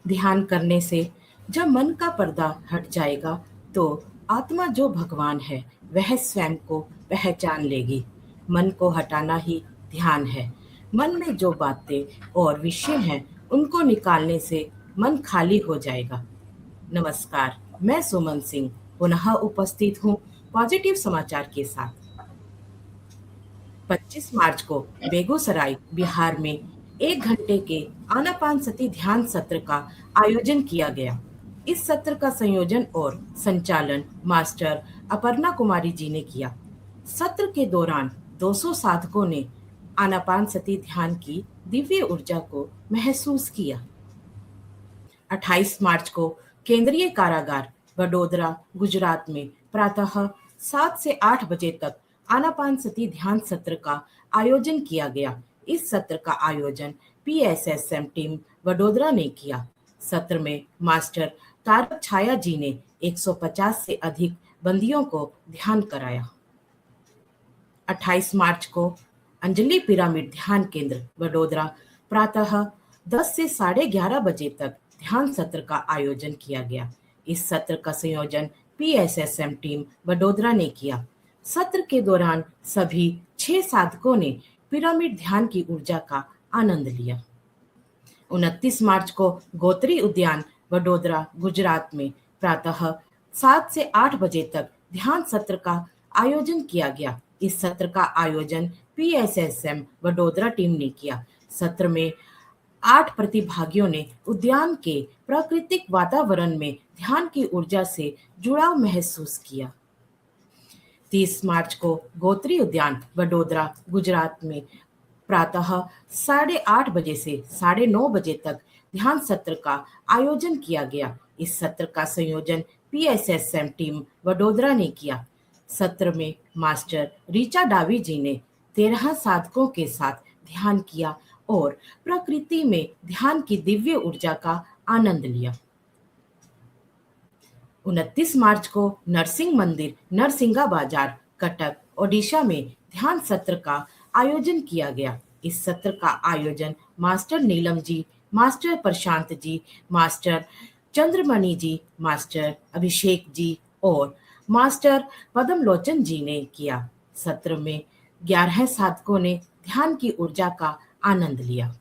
ध्यान करने से जब मन का पर्दा हट जाएगा तो आत्मा जो भगवान है वह स्वयं को पहचान लेगी। मन को हटाना ही ध्यान है। मन में जो बातें और विषय हैं उनको निकालने से मन खाली हो जाएगा। नमस्कार, मैं सुमन सिंह पुनः उपस्थित हूँ पॉजिटिव समाचार के साथ। 25 मार्च को बेगूसराय, बिहार में 1 घंटे के आनापानसती ध्यान सत्र का आयोजन किया गया। इस सत्र का संयोजन और संचालन मास्टर अपर्णा कुमारी जी ने किया। सत्र के दौरान 200 साधकों ने आनापानसती ध्यान की दिव्य ऊर्जा को महसूस किया। 28 मार्च को केंद्रीय कारागार वडोदरा, गुजरात में प्रातः 7 से 8 बजे तक आनापानसती ध्यान सत्र का आयोजन किया गया। इस सत्र का आयोजन पीएसएसएम टीम वडोदरा ने किया। सत्र में मास्टर तारक छाया जी ने 150 से अधिक बंदियों को ध्यान कराया। 28 मार्च को अंजलि पिरामिड ध्यान केंद्र वडोदरा प्रातः 10 से 11:30 बजे तक ध्यान सत्र का आयोजन किया गया। इस सत्र का संयोजन पीएसएसएम टीम वडोदरा ने किया। सत्र के दौरान सभी 6 साधकों ने पिरामिड ध्यान की ऊर्जा का आनंद लिया। 29 मार्च को गोत्री उद्यान वडोदरा, गुजरात में प्रातः 7 से 8 बजे तक ध्यान सत्र का आयोजन किया गया। इस सत्र का आयोजन पीएसएसएम वडोदरा टीम ने किया। सत्र में 8 प्रतिभागियों ने उद्यान के प्राकृतिक वातावरण में ध्यान की ऊर्जा से जुड़ाव महसूस किया। 30 मार्च को गोत्री उद्यान वडोदरा, गुजरात में प्रातः 8:30 बजे से 9:30 बजे तक ध्यान सत्र का आयोजन किया गया। इस सत्र का संयोजन पीएसएसएम टीम वडोदरा ने किया। सत्र में मास्टर रीचा डावी जी ने 13 साधकों के साथ ध्यान किया और प्रकृति में ध्यान की दिव्य ऊर्जा का आनंद लिया। 29 मार्च को नरसिंह मंदिर, नरसिंगा बाजार, कटक, ओडिशा में ध्यान सत्र का आयोजन किया गया। इस सत्र का आयोजन master Neelam ji, master Prashant ji, master Chandramani जी, मास्टर अभिषेक जी और मास्टर पद्मलोचन जी ने किया। सत्र में 11 साधकों ने ध्यान की ऊर्जा का आनंद लिया।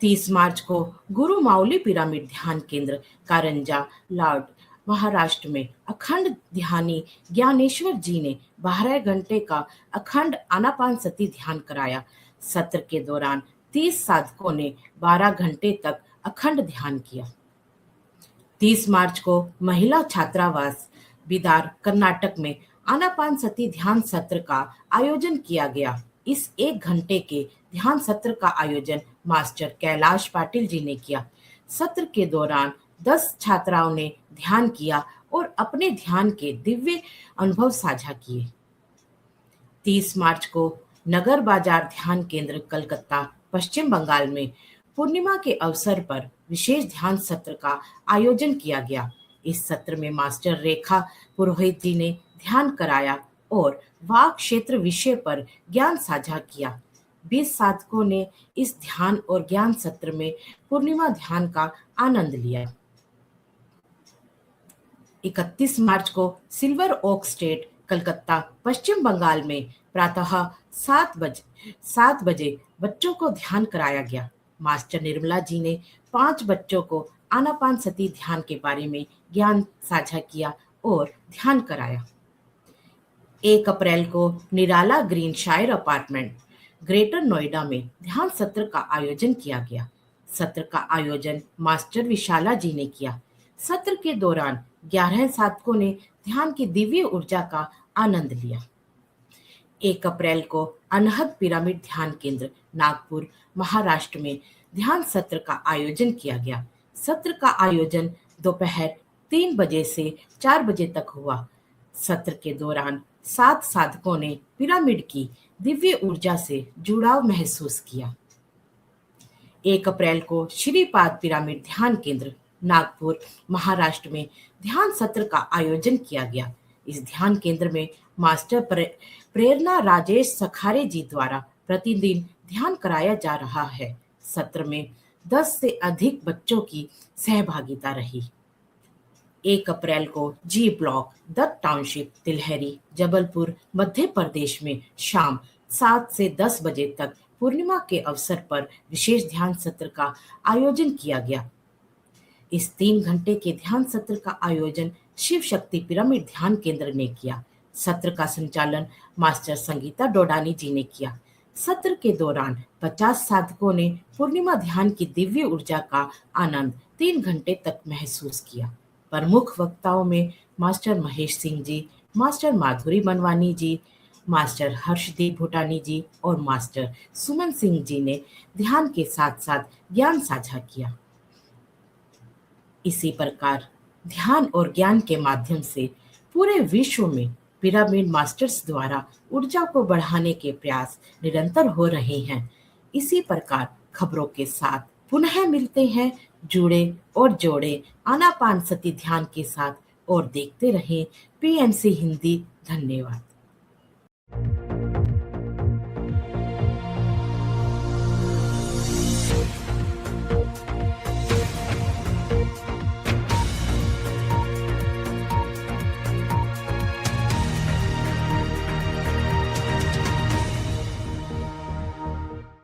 30 मार्च को गुरु माउली पिरामिड ध्यान केंद्र, कारंजा, लाड, महाराष्ट्र में अखंड ध्यानी ज्ञानेश्वर जी ने 12 घंटे का अखंड आनापानसती ध्यान कराया। सत्र के दौरान 30 साधकों ने 12 घंटे तक अखंड ध्यान किया। 30 मार्च को महिला छात्रावास बिदार, कर्नाटक में आनापानसती ध्यान सत्र का आयोजन किया गया। इस 1 घंटे के ध्यान सत्र का आयोजन मास्टर कैलाश पाटिल जी ने किया। सत्र के दौरान 10 छात्राओं ने ध्यान किया और अपने ध्यान के दिव्य अनुभव साझा किए। 30 मार्च को नगर बाजार ध्यान केंद्र, कलकत्ता, पश्चिम बंगाल में पूर्णिमा के अवसर पर विशेष ध्यान सत्र का आयोजन किया गया। इस सत्र में मास्टर रेखा पुरोहित जी ने ध्यान कराया और वाक क्षेत्र विषय पर ज्ञान साझा किया। 20 साधकों ने इस ध्यान और ज्ञान सत्र में पूर्णिमा ध्यान का आनंद लिया। 31 मार्च को सिल्वर ओक स्टेट, कलकत्ता, पश्चिम बंगाल में प्रातः 7 बजे बच्चों को ध्यान कराया गया। मास्टर निर्मला जी ने 5 बच्चों को आनापानसती ध्यान के बारे में ज्ञान साझा किया और ध्यान कराया। 1 अप्रैल को निराला ग्रीन शायर अपार्टमेंट, ग्रेटर नोएडा में ध्यान सत्र का आयोजन किया गया। सत्र का आयोजन मास्टर विशाला जी ने किया। सत्र के दौरान 11 साधकों ने ध्यान की दिव्य ऊर्जा का आनंद लिया। 1 अप्रैल को अनहद पिरामिड ध्यान केंद्र, नागपुर, महाराष्ट्र में ध्यान सत्र का आयोजन किया गया। सत्र का आयोजन दोपहर 3 बजे से 4 बजे तक हुआ। सत्र के दौरान 7 साधकों ने पिरामिड की दिव्य ऊर्जा से जुड़ाव महसूस किया। 1 अप्रैल को श्रीपाद पिरामिड ध्यान केंद्र, नागपुर, महाराष्ट्र में ध्यान सत्र का आयोजन किया गया। इस ध्यान केंद्र में मास्टर प्रेरणा राजेश सखारे जी द्वारा प्रतिदिन ध्यान कराया जा रहा है। सत्र में 10 से अधिक बच्चों की सहभागिता रही। 1 अप्रैल को जी ब्लॉक, दत्त टाउनशिप, तिलहरी, जबलपुर, मध्य प्रदेश में शाम 7 से 10 बजे तक पूर्णिमा के अवसर पर विशेष ध्यान सत्र का आयोजन किया गया। इस 3 घंटे के ध्यान सत्र का आयोजन शिव शक्ति पिरामिड ध्यान केंद्र ने किया। सत्र का संचालन मास्टर संगीता डोडानी जी ने किया। सत्र के दौरान 50 साधकों ने पूर्णिमा ध्यान की दिव्य ऊर्जा का आनंद 3 घंटे तक महसूस किया। प्रमुख वक्ताओं में मास्टर महेश सिंह जी, मास्टर माधुरी बनवानी जी, मास्टर हर्षदीप भूटानी जी और मास्टर सुमन सिंह जी ने ध्यान के साथ साथ ज्ञान साझा किया। इसी प्रकार ध्यान और ज्ञान के माध्यम से पूरे विश्व में पिरामिड मास्टर्स द्वारा ऊर्जा को बढ़ाने के प्रयास निरंतर हो रहे हैं। इसी प्रकार खबरों के साथ पुनः मिलते हैं, जुड़े और जोड़े आनापान सती ध्यान के साथ और देखते रहें पीएमसी हिंदी। धन्यवाद।